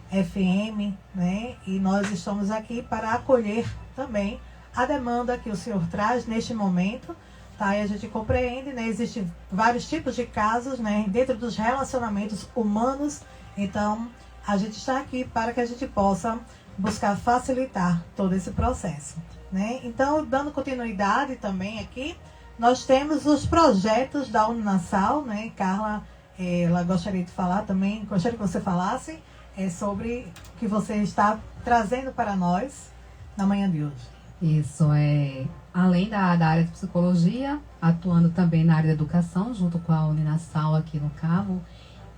Speaker 2: FM, né? E nós estamos aqui para acolher também a demanda que o senhor traz neste momento, tá? E a gente compreende, né? Existem vários tipos de casos, né? Dentro dos relacionamentos humanos. Então, a gente está aqui para que a gente possa buscar facilitar todo esse processo, né? Então, dando continuidade também aqui, nós temos os projetos da Uninasal, né? Carla, ela gostaria de falar também, gostaria que você falasse sobre o que você está trazendo para nós na manhã de hoje.
Speaker 3: Isso, além da área de psicologia, atuando também na área da educação, junto com a Uninasal aqui no Cabo,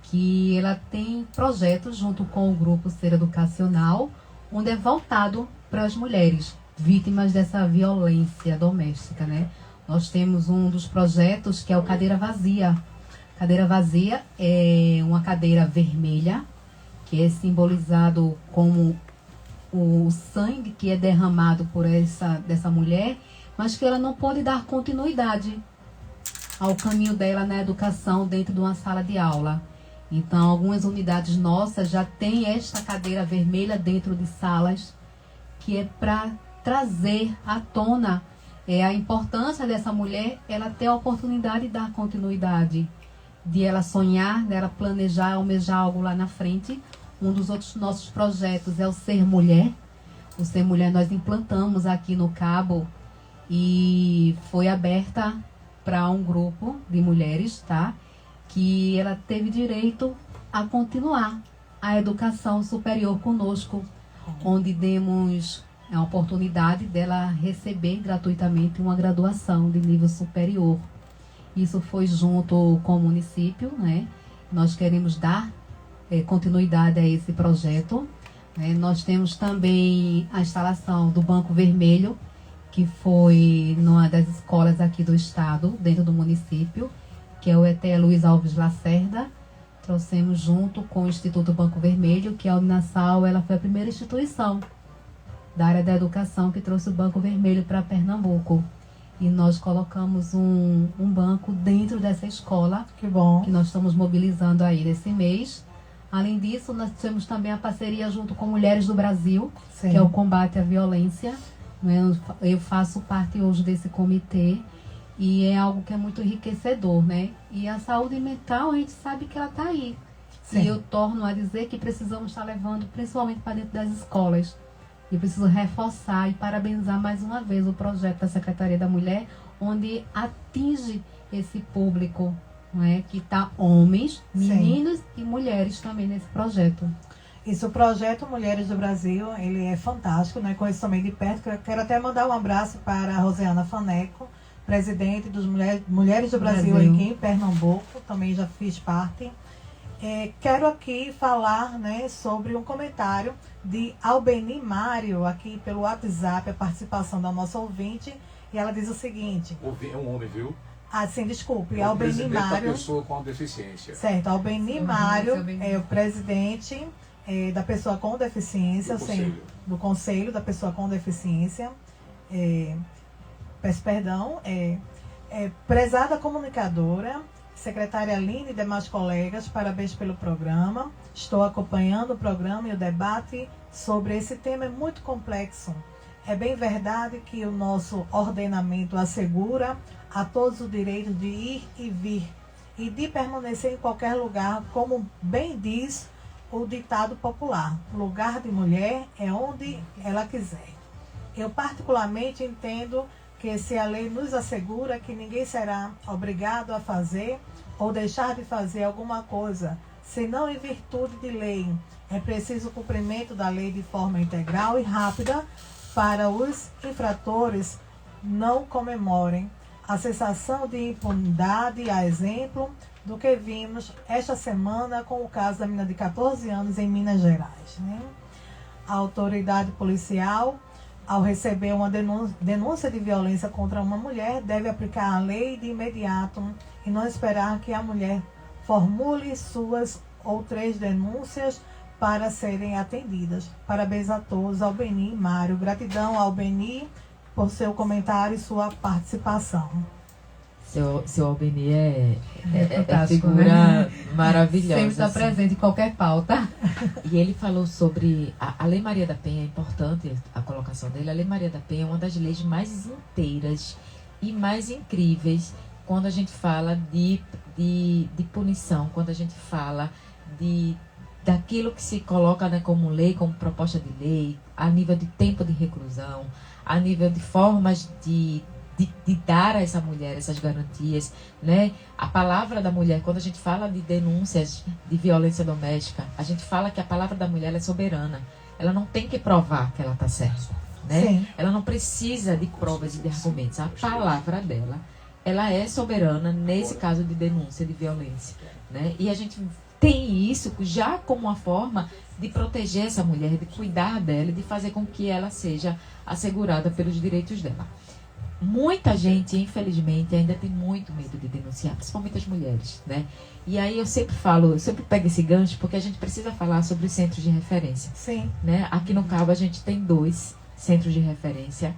Speaker 3: que ela tem projetos junto com o grupo Ser Educacional, onde é voltado para as mulheres vítimas dessa violência doméstica, né? Nós temos um dos projetos que é o Cadeira Vazia. Cadeira Vazia é uma cadeira vermelha, que é simbolizado como o sangue que é derramado por dessa mulher, mas que ela não pode dar continuidade ao caminho dela na educação dentro de uma sala de aula. Então, algumas unidades nossas já têm esta cadeira vermelha dentro de salas, que é para trazer à tona a importância dessa mulher, ela ter a oportunidade de dar continuidade, de ela sonhar, dela planejar, almejar algo lá na frente. Um dos outros nossos projetos é o Ser Mulher. O Ser Mulher nós implantamos aqui no Cabo e foi aberta para um grupo de mulheres, tá? Que ela teve direito a continuar a educação superior conosco, onde demos a oportunidade dela receber gratuitamente uma graduação de nível superior. Isso foi junto com o município, né? Nós queremos dar continuidade a esse projeto. Nós temos também a instalação do Banco Vermelho, que foi numa das escolas aqui do estado, dentro do município, que é o ETE Luiz Alves Lacerda. Trouxemos junto com o Instituto Banco Vermelho, que a Uninasal, ela foi a primeira instituição da área da educação que trouxe o Banco Vermelho para Pernambuco. E nós colocamos um banco dentro dessa escola,
Speaker 2: Que bom.
Speaker 3: que nós estamos mobilizando aí nesse mês. Além disso, nós temos também a parceria junto com Mulheres do Brasil,
Speaker 2: Sim.
Speaker 3: que é o combate à violência. Eu faço parte hoje desse comitê e é algo que é muito enriquecedor, né? E a saúde mental, a gente sabe que ela está aí.
Speaker 2: Sim.
Speaker 3: E eu torno a dizer que precisamos estar levando principalmente para dentro das escolas. E preciso reforçar e parabenizar mais uma vez o projeto da Secretaria da Mulher, onde atinge esse público não é? Que tá homens, meninos e mulheres também nesse projeto.
Speaker 2: Isso, o projeto Mulheres do Brasil, ele é fantástico, né? Conheço também de perto. Quero até mandar um abraço para a Rosiana Faneco, presidente dos Mulheres do Brasil aqui em Pernambuco, também já fiz parte. Quero aqui falar, né, sobre um comentário de Albeni Mário, aqui pelo WhatsApp, a participação da nossa ouvinte, e ela diz o seguinte...
Speaker 1: É um homem, viu?
Speaker 2: Ah, sim, desculpe.
Speaker 1: É o
Speaker 2: Albeni
Speaker 1: presidente
Speaker 2: Mário...
Speaker 1: da pessoa com deficiência.
Speaker 2: Certo, Albeni Mário é o presidente da pessoa com deficiência, do Conselho da Pessoa com Deficiência. Peço perdão. Prezada comunicadora, secretária Aline e demais colegas, parabéns pelo programa. Estou acompanhando o programa e o debate sobre esse tema é muito complexo. É bem verdade que o nosso ordenamento assegura a todos o direito de ir e vir e de permanecer em qualquer lugar, como bem diz o ditado popular: lugar de mulher é onde ela quiser. Eu particularmente entendo que se a lei nos assegura que ninguém será obrigado a fazer ou deixar de fazer alguma coisa, senão em virtude de lei, é preciso o cumprimento da lei de forma integral e rápida para os infratores não comemorem a sensação de impunidade, a exemplo do que vimos esta semana com o caso da menina de 14 anos em Minas Gerais, né? A autoridade policial, ao receber uma denúncia de violência contra uma mulher, deve aplicar a lei de imediato e não esperar que a mulher formule 2 ou 3 denúncias para serem atendidas. Parabéns a todos, Albeni e Mário. Gratidão, Albeni, por seu comentário e sua participação.
Speaker 5: Seu Albeni é figura,
Speaker 3: né?
Speaker 5: maravilhosa.
Speaker 3: Sempre está
Speaker 5: assim.
Speaker 3: presente em qualquer pauta.
Speaker 5: E ele falou sobre a Lei Maria da Penha, é importante a colocação dele. A Lei Maria da Penha é uma das leis mais inteiras e mais incríveis quando a gente fala de punição, quando a gente fala daquilo que se coloca, né, como lei, como proposta de lei, a nível de tempo de reclusão, a nível de formas de dar a essa mulher essas garantias, né? A palavra da mulher, quando a gente fala de denúncias de violência doméstica, a gente fala que a palavra da mulher é soberana. Ela não tem que provar que ela está certa, né?
Speaker 2: Sim.
Speaker 5: Ela não precisa de provas e de argumentos. A palavra dela, ela é soberana nesse caso de denúncia de violência, né? E a gente tem isso já como uma forma de proteger essa mulher, de cuidar dela, de fazer com que ela seja assegurada pelos direitos dela. Muita gente, infelizmente, ainda tem muito medo de denunciar, principalmente as mulheres, né? E aí eu sempre pego esse gancho, porque a gente precisa falar sobre os centros de referência.
Speaker 2: Sim.
Speaker 5: Né? Aqui no Cabo a gente tem 2 centros de referência.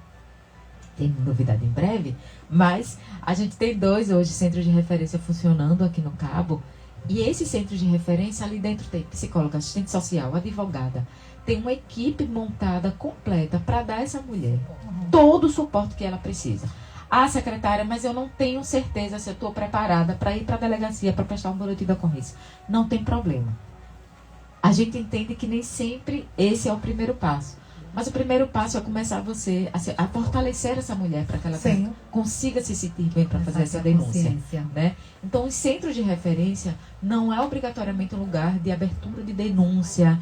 Speaker 5: Tem novidade em breve, mas a gente tem 2 hoje centros de referência funcionando aqui no Cabo. E esses centros de referência, ali dentro tem psicóloga, assistente social, advogada. Tem uma equipe montada completa para dar a essa mulher todo o suporte que ela precisa. Ah, secretária, mas eu não tenho certeza se eu estou preparada para ir para a delegacia para prestar um boletim de ocorrência. Não tem problema. A gente entende que nem sempre esse é o primeiro passo. Mas o primeiro passo é começar você a fortalecer essa mulher para que ela consiga se sentir bem para fazer essa denúncia. Né? Então, os centros de referência não é obrigatoriamente um lugar de abertura de denúncia,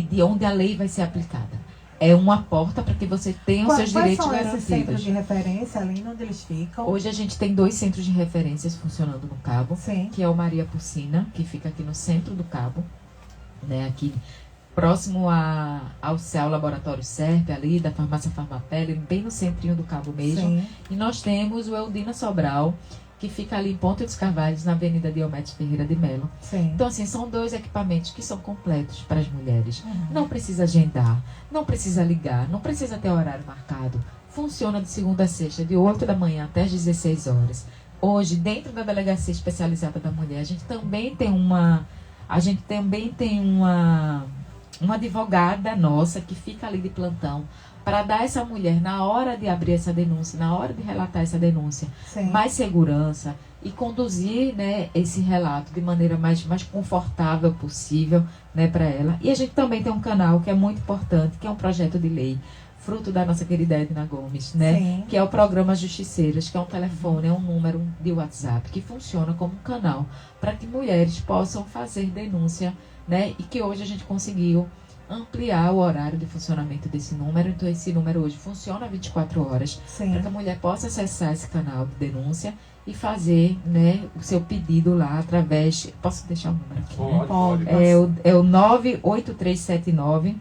Speaker 5: de onde a lei vai ser aplicada. É uma porta para que você tenha os seus direitos garantidos.
Speaker 2: Quais são esses centros de referência, ali onde eles ficam?
Speaker 5: Hoje a gente tem 2 centros de referências funcionando no Cabo, que é o Maria Porcina, que fica aqui no centro do Cabo, né, aqui próximo ao CEL Laboratório SERP, ali da farmácia Farmapele, bem no centrinho do Cabo mesmo.
Speaker 2: Sim.
Speaker 5: E nós temos o Eudina Sobral, que fica ali em Ponta dos Carvalhos, na Avenida Diomedes Ferreira de Melo.
Speaker 2: Sim.
Speaker 5: Então, assim, são 2 equipamentos que são completos para as mulheres. Não precisa agendar, não precisa ligar, não precisa ter horário marcado. Funciona de segunda a sexta, de 8 da manhã até as 16 horas. Hoje, dentro da Delegacia Especializada da Mulher, a gente também tem uma advogada nossa que fica ali de plantão para dar a essa mulher, na hora de abrir essa denúncia, na hora de relatar essa denúncia, mais segurança e conduzir, né, esse relato de maneira mais confortável possível, né, para ela. E a gente também tem um canal que é muito importante, que é um projeto de lei fruto da nossa querida Edna Gomes, né?
Speaker 2: Sim.
Speaker 5: Que é o programa Justiceiras, que é um telefone, é um número de WhatsApp que funciona como um canal para que mulheres possam fazer denúncia, né? E que hoje a gente conseguiu ampliar o horário de funcionamento desse número. Então, esse número hoje funciona 24 horas
Speaker 2: Sim.
Speaker 5: para que a mulher possa acessar esse canal de denúncia e fazer, né, o seu pedido lá através... Posso deixar o número aqui, né?
Speaker 2: Pode.
Speaker 5: É o 98379-8468.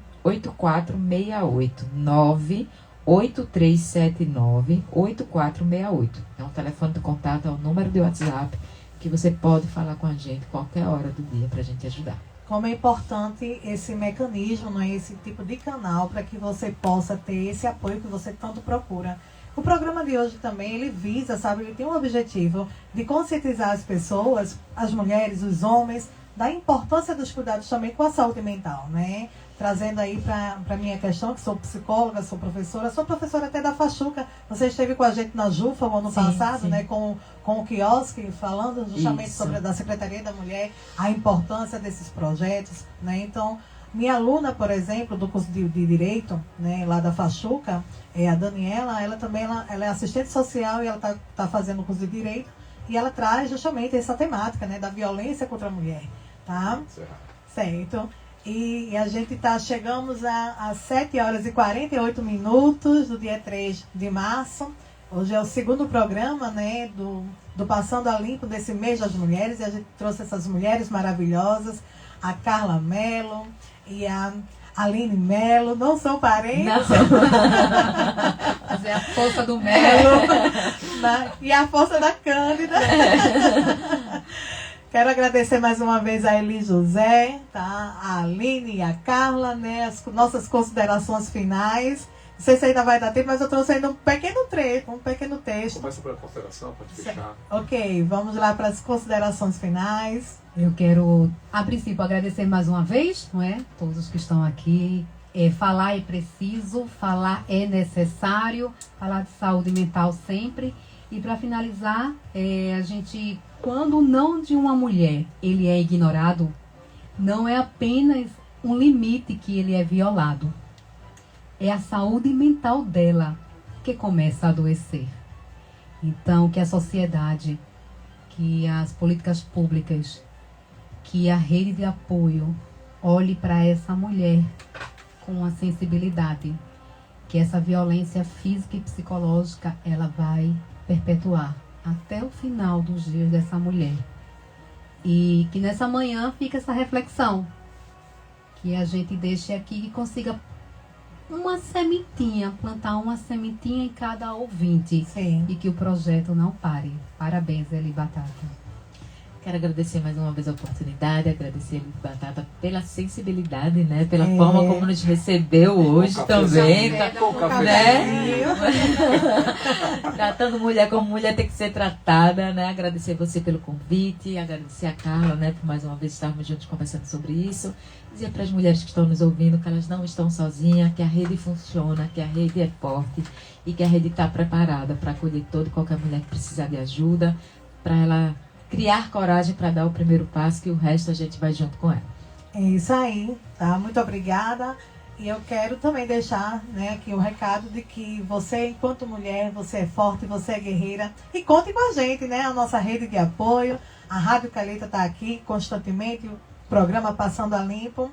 Speaker 5: 98379-8468. É um telefone de contato, é um número de WhatsApp que você pode falar com a gente qualquer hora do dia para a gente ajudar.
Speaker 2: Como é importante esse mecanismo, não é? Esse tipo de canal para que você possa ter esse apoio que você tanto procura. O programa de hoje também, ele visa, sabe, ele tem um objetivo de conscientizar as pessoas, as mulheres, os homens, da importância dos cuidados também com a saúde mental, né? Trazendo aí para a minha questão, que sou psicóloga, sou professora até da Fachuca. Você esteve com a gente na JUFA o ano passado,
Speaker 5: sim.
Speaker 2: né? Com o quiosque, falando justamente
Speaker 5: Isso.
Speaker 2: sobre a da Secretaria da Mulher, a importância desses projetos, né? Então, minha aluna, por exemplo, do curso de Direito, né, lá da Fachuca, a Daniela, ela também ela é assistente social e ela tá fazendo o curso de Direito e ela traz justamente essa temática, né, da violência contra a mulher, tá? Certo. E a gente chegamos às 7 horas e 48 minutos do dia 3 de março. Hoje é o segundo programa, né, do Passando a Limpo desse mês das mulheres. E a gente trouxe essas mulheres maravilhosas, a Carla Mello e a Aline Mello. Não são parentes.
Speaker 3: Mas é a força do Melo.
Speaker 2: E a força da Cândida. Quero agradecer mais uma vez a Eli José, tá? A Aline e a Carla, né? As nossas considerações finais. Não sei se ainda vai dar tempo, mas eu trouxe ainda um pequeno trecho, um pequeno texto.
Speaker 1: Começa pela consideração, pode fechar.
Speaker 2: Ok, vamos lá para as considerações finais.
Speaker 3: Eu quero, a princípio, agradecer mais uma vez, não é? Todos os que estão aqui. Falar é preciso, falar é necessário, falar de saúde mental sempre. E para finalizar, a gente, quando o não de uma mulher ele é ignorado, não é apenas um limite que ele é violado. É a saúde mental dela que começa a adoecer. Então, que a sociedade, que as políticas públicas, que a rede de apoio olhe para essa mulher com a sensibilidade, que essa violência física e psicológica ela vai perpetuar até o final dos dias dessa mulher. E que nessa manhã fica essa reflexão, que a gente deixe aqui e consiga uma sementinha, plantar uma sementinha em cada ouvinte.
Speaker 2: Sim.
Speaker 3: E que o projeto não pare. Parabéns, Eli Batata.
Speaker 5: Quero agradecer mais uma vez a oportunidade, agradecer a Eli Batata pela sensibilidade, né? Pela forma como nos recebeu hoje também. Né? Tratando mulher como mulher tem que ser tratada, né? Agradecer você pelo convite, agradecer a Carla, né? Por mais uma vez estarmos juntos conversando sobre isso. Dizer para as mulheres que estão nos ouvindo que elas não estão sozinhas, que a rede funciona, que a rede é forte e que a rede está preparada para acolher toda e qualquer mulher que precisar de ajuda, para ela criar coragem para dar o primeiro passo, que o resto a gente vai junto com ela.
Speaker 2: É isso aí, tá? Muito obrigada. E eu quero também deixar, né, aqui o recado de que você, enquanto mulher, você é forte, você é guerreira. E conte com a gente, né? A nossa rede de apoio. A Rádio Calheta está aqui constantemente, o programa Passando a Limpo.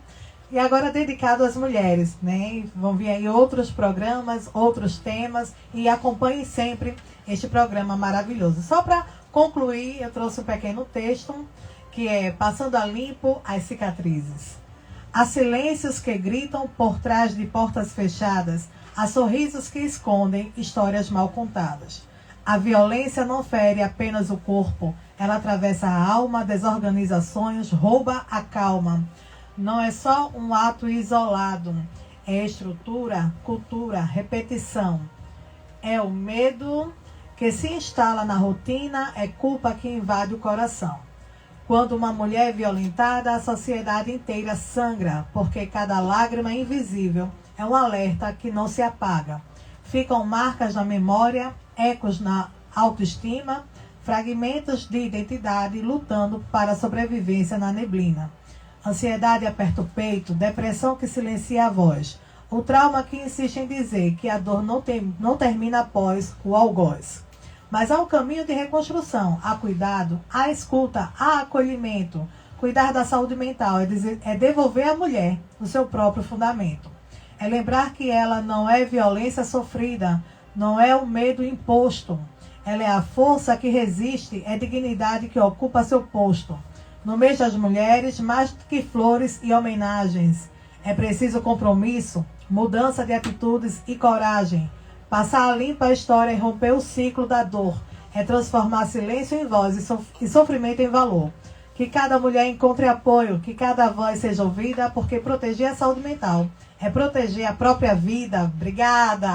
Speaker 2: E agora dedicado às mulheres, né? Vão vir aí outros programas, outros temas. E acompanhem sempre este programa maravilhoso. Só para concluir, eu trouxe um pequeno texto, que é Passando a Limpo as cicatrizes. Há silêncios que gritam por trás de portas fechadas, há sorrisos que escondem histórias mal contadas. A violência não fere apenas o corpo, ela atravessa a alma, desorganiza sonhos, rouba a calma. Não é só um ato isolado, é estrutura, cultura, repetição. É o medo que se instala na rotina, é culpa que invade o coração. Quando uma mulher é violentada, a sociedade inteira sangra, porque cada lágrima invisível é um alerta que não se apaga. Ficam marcas na memória, ecos na autoestima, fragmentos de identidade lutando para a sobrevivência na neblina. Ansiedade aperta o peito, depressão que silencia a voz. O trauma que insiste em dizer que a dor não termina após o algoz. Mas há um caminho de reconstrução, há cuidado, há escuta, há acolhimento. Cuidar da saúde mental é devolver à mulher o seu próprio fundamento. É lembrar que ela não é violência sofrida, não é o medo imposto. Ela é a força que resiste, é dignidade que ocupa seu posto. No mês das mulheres, mais do que flores e homenagens, é preciso compromisso, mudança de atitudes e coragem. Passar a limpa a história e romper o ciclo da dor é transformar silêncio em voz e sofrimento em valor. Que cada mulher encontre apoio, que cada voz seja ouvida, porque proteger a saúde mental é proteger a própria vida. Obrigada!